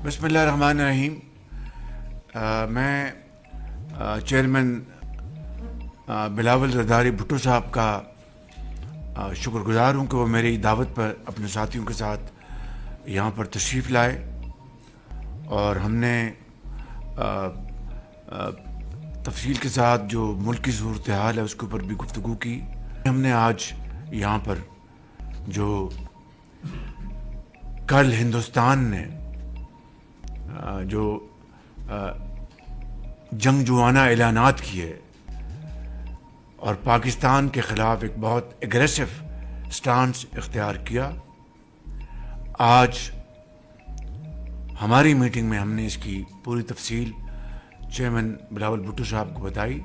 بسم اللہ الرحمن الرحیم. میں چیئرمین بلاول زرداری بھٹو صاحب کا شکر گزار ہوں کہ وہ میری دعوت پر اپنے ساتھیوں کے ساتھ یہاں پر تشریف لائے اور ہم نے تفصیل کے ساتھ جو ملک کی صورتحال ہے اس کے اوپر بھی گفتگو کی. ہم نے آج یہاں پر جو کل ہندوستان نے جو جنگجوانہ اعلانات کیے اور پاکستان کے خلاف ایک بہت اگریسو سٹانس اختیار کیا، آج ہماری میٹنگ میں ہم نے اس کی پوری تفصیل چیئرمین بلاول بھٹو صاحب کو بتائی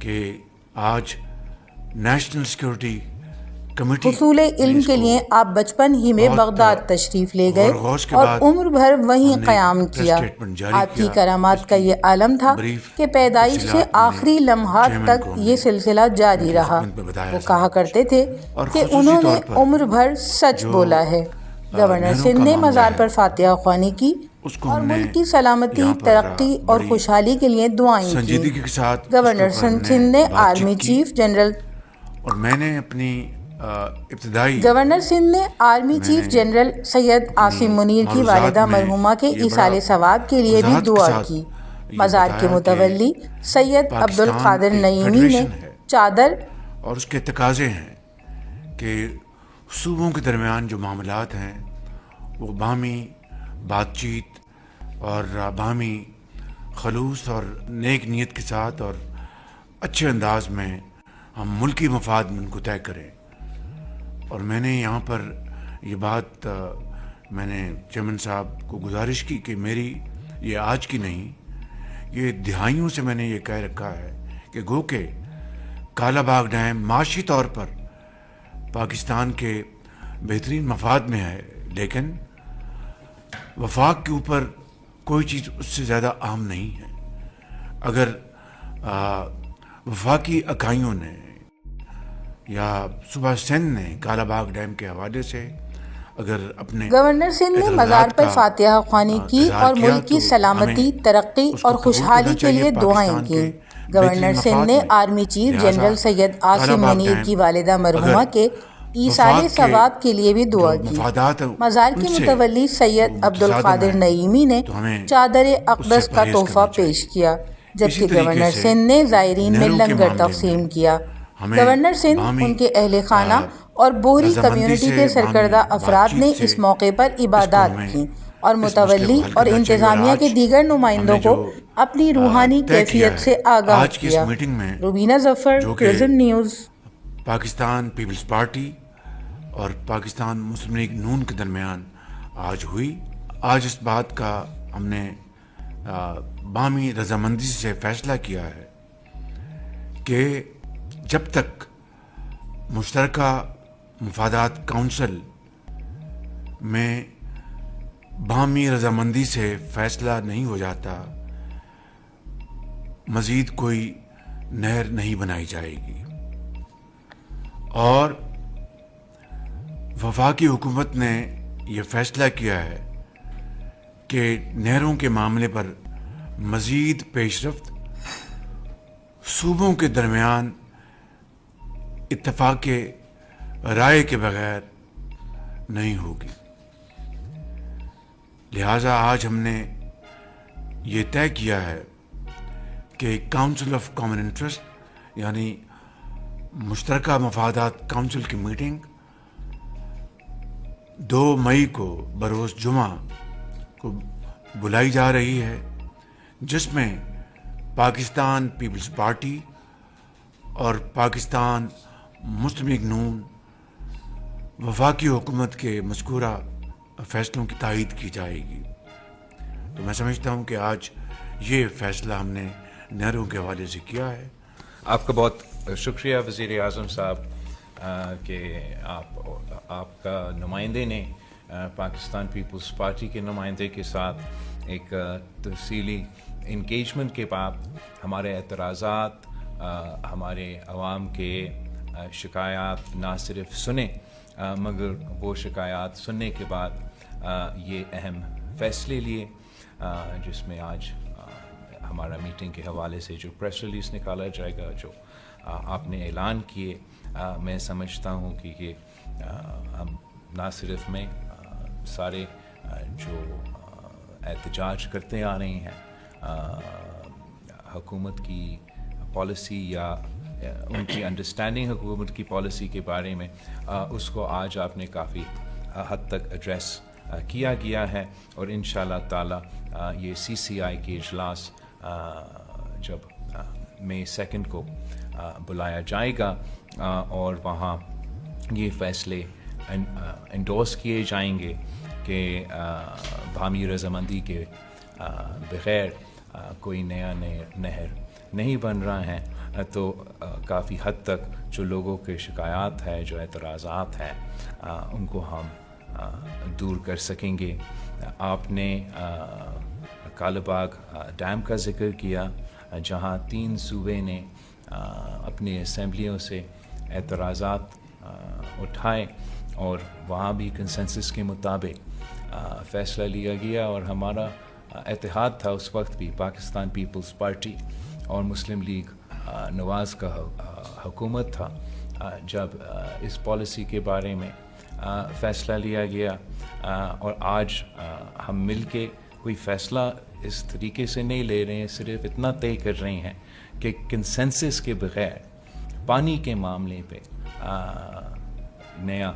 کہ آج نیشنل سیکورٹی کمیٹی حصول علم کے لیے آپ بچپن ہی میں بغداد تشریف لے گئے اور عمر بھر وہیں قیام کیا. آپ کی کرامات کا یہ عالم تھا کہ پیدائش سے آخری لمحات تک یہ سلسلہ جاری رہا. وہ کہا کرتے تھے کہ انہوں نے عمر بھر سچ بولا ہے. گورنر سندھ نے مزار پر فاتحہ خوانی کی اور ملک کی سلامتی، ترقی اور خوشحالی کے لیے دعائیں کی. گورنر سندھ نے آرمی چیف جنرل اور میں نے اپنی گورنر سندھ نے army chief general Syed Asim Munir کی والدہ مرحومہ کے ایصال ثواب کے لیے بھی دعا کی. مزار کے متولی سید عبدالقادر نعیمی نے چادر اور اس کے تقاضے ہیں کہ صوبوں کے درمیان جو معاملات ہیں وہ باہمی بات چیت اور باہمی خلوص اور نیک نیت کے ساتھ اور اچھے انداز میں ہم ملکی مفاد میں ان کو طے کریں. اور میں نے یہاں پر یہ بات میں نے چیئرمین صاحب کو گزارش کی کہ میری یہ آج کی نہیں، یہ دہائیوں سے میں نے یہ کہہ رکھا ہے کہ گو کہ کالا باغ ڈیم معاشی طور پر پاکستان کے بہترین مفاد میں ہے، لیکن وفاق کے اوپر کوئی چیز اس سے زیادہ اہم نہیں ہے. اگر وفاقی اکائیوں نے یا صوبہ سندھ نے کالا باغ ڈیم کے حوالے سے اگر اپنے گورنر سندھ نے مزار پر فاتحہ خوانی کی اور ملک کی سلامتی، ترقی اور خوشحالی کے لیے دعائیں کی. گورنر سندھ نے army chief general Syed Asim Munir کی والدہ مرحومہ کے ایصال ثواب کے لیے بھی دعا کی. مزار کے متولی سید عبدالقادر نعیمی نے چادر اقدس کا تحفہ پیش کیا، جبکہ گورنر سندھ نے زائرین میں لنگر تقسیم کیا. گورنر سندھ، ان کے اہل خانہ اور بوہری کمیونٹی کے سرکردہ افراد نے اس موقع پر عبادات کی اور متولی اور انتظامیہ کے دیگر نمائندوں کو اپنی روحانی کیفیت سے آگاہ کیا. Rubina Zafar, prism news. Pakistan peoples party اور پاکستان مسلم لیگ نون کے درمیان آج ہوئی. آج اس بات کا ہم نے باہمی رضامندی سے فیصلہ کیا ہے کہ جب تک مشترکہ مفادات کونسل میں باہمی رضامندی سے فیصلہ نہیں ہو جاتا، مزید کوئی نہر نہیں بنائی جائے گی. اور وفاقی حکومت نے یہ فیصلہ کیا ہے کہ نہروں کے معاملے پر مزید پیش رفت صوبوں کے درمیان اتفاق رائے کے بغیر نہیں ہوگی. لہٰذا آج ہم نے یہ طے کیا ہے کہ کاؤنسل آف کامن انٹرسٹ یعنی مشترکہ مفادات کونسل کی میٹنگ 2 مئی کو بروز جمعہ کو بلائی جا رہی ہے، جس میں پاکستان پیپلز پارٹی اور پاکستان مسلم لیگ نون وفاقی حکومت کے مذکورہ فیصلوں کی تائید کی جائے گی. تو میں سمجھتا ہوں کہ آج یہ فیصلہ ہم نے نہروں کے حوالے سے کیا ہے. آپ کا بہت شکریہ وزیر اعظم صاحب کہ آپ کا نمائندے نے پاکستان پیپلز پارٹی کے نمائندے کے ساتھ ایک تفصیلی انگیجمنٹ کے بعد ہمارے اعتراضات، ہمارے عوام کے شکایات نہ صرف سنے مگر وہ شکایات سننے کے بعد یہ اہم فیصلے لیے جس میں آج ہمارا میٹنگ کے حوالے سے جو پریس ریلیز نکالا جائے گا، جو آپ نے اعلان کیے، میں سمجھتا ہوں کہ یہ ہم نہ صرف میں سارے جو احتجاج کرتے آ رہے ہیں حکومت کی پالیسی یا ان کی انڈرسٹینڈنگ حکومت کی پالیسی کے بارے میں، اس کو آج آپ نے کافی حد تک ایڈریس کیا گیا ہے، اور انشاءاللہ تعالی یہ CCI کے اجلاس جب مئی 2 کو بلایا جائے گا اور وہاں یہ فیصلے انڈورس کیے جائیں گے کہ باہمی رضامندی کے بغیر کوئی نیا نہر نہیں بن رہا ہے، تو کافی حد تک جو لوگوں کے شکایات ہے، جو اعتراضات ہیں، ان کو ہم دور کر سکیں گے۔ آپ نے کالہ باغ ڈیم کا ذکر کیا، جہاں 3 صوبے نے اپنی اسمبلیوں سے اعتراضات اٹھائے اور وہاں بھی کنسنسس کے مطابق فیصلہ لیا گیا، اور ہمارا اتحاد تھا اس وقت بھی پاکستان پیپلز پارٹی اور مسلم لیگ نواز کا حکومت تھا جب اس پالیسی کے بارے میں فیصلہ لیا گیا، اور آج ہم مل کے کوئی فیصلہ اس طریقے سے نہیں لے رہے ہیں، صرف اتنا طے کر رہے ہیں کہ کنسنسس کے بغیر پانی کے معاملے پہ نیا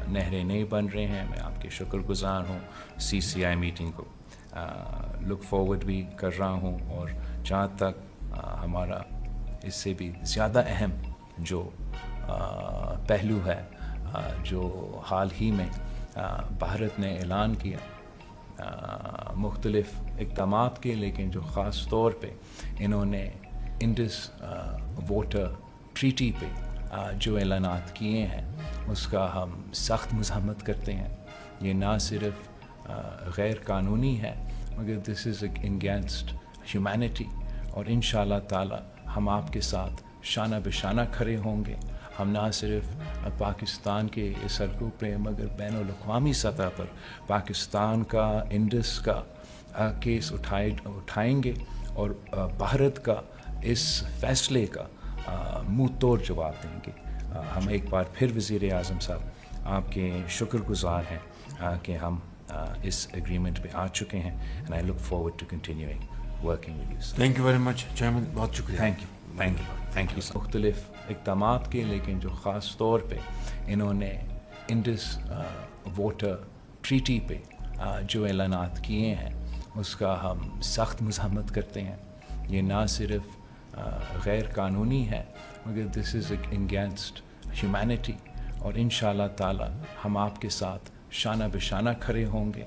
نہریں نہیں بن رہے ہیں۔ میں آپ کے شکر گزار ہوں، CCI میٹنگ کو لک فارورڈ بھی کر رہا ہوں، اور جہاں تک ہمارا اس سے بھی زیادہ اہم جو پہلو ہے، جو حال ہی میں بھارت نے اعلان کیا مختلف اقدامات کے، لیکن جو خاص طور پہ انہوں نے انڈس واٹر ٹریٹی پہ جو اعلانات کیے ہیں، اس کا ہم سخت مذمت کرتے ہیں۔ یہ نہ صرف غیر قانونی ہے، مگر دس از اگینسٹ ہیومینٹی، اور انشاءاللہ تعالی ہم آپ کے ساتھ شانہ بشانہ کھڑے ہوں گے۔ ہم نہ صرف پاکستان کے اس حلقوں پہ مگر بین الاقوامی سطح پر پاکستان کا انڈس کا کیس اٹھائیں گے، اور بھارت کا اس فیصلے کا منہ توڑ جواب دیں گے۔ ہم ایک بار پھر وزیر اعظم صاحب آپ کے شکر گزار ہیں کہ ہم اس ایگریمنٹ پہ آ چکے ہیں، and I look forward to continuing working with you. Thank you very much chairman, بہت شکریہ۔ تھینک یو مختلف اقدامات کے، لیکن جو خاص طور پہ انہوں نے انڈس واٹر ٹریٹی پہ جو اعلانات کیے ہیں، اس کا ہم سخت مذمت کرتے ہیں۔ یہ نہ صرف غیر قانونی ہے، مگر دس از اگینسٹ ہیومینٹی، اور انشاءاللہ تعالی ہم آپ کے ساتھ شانہ بشانہ کھڑے ہوں گے۔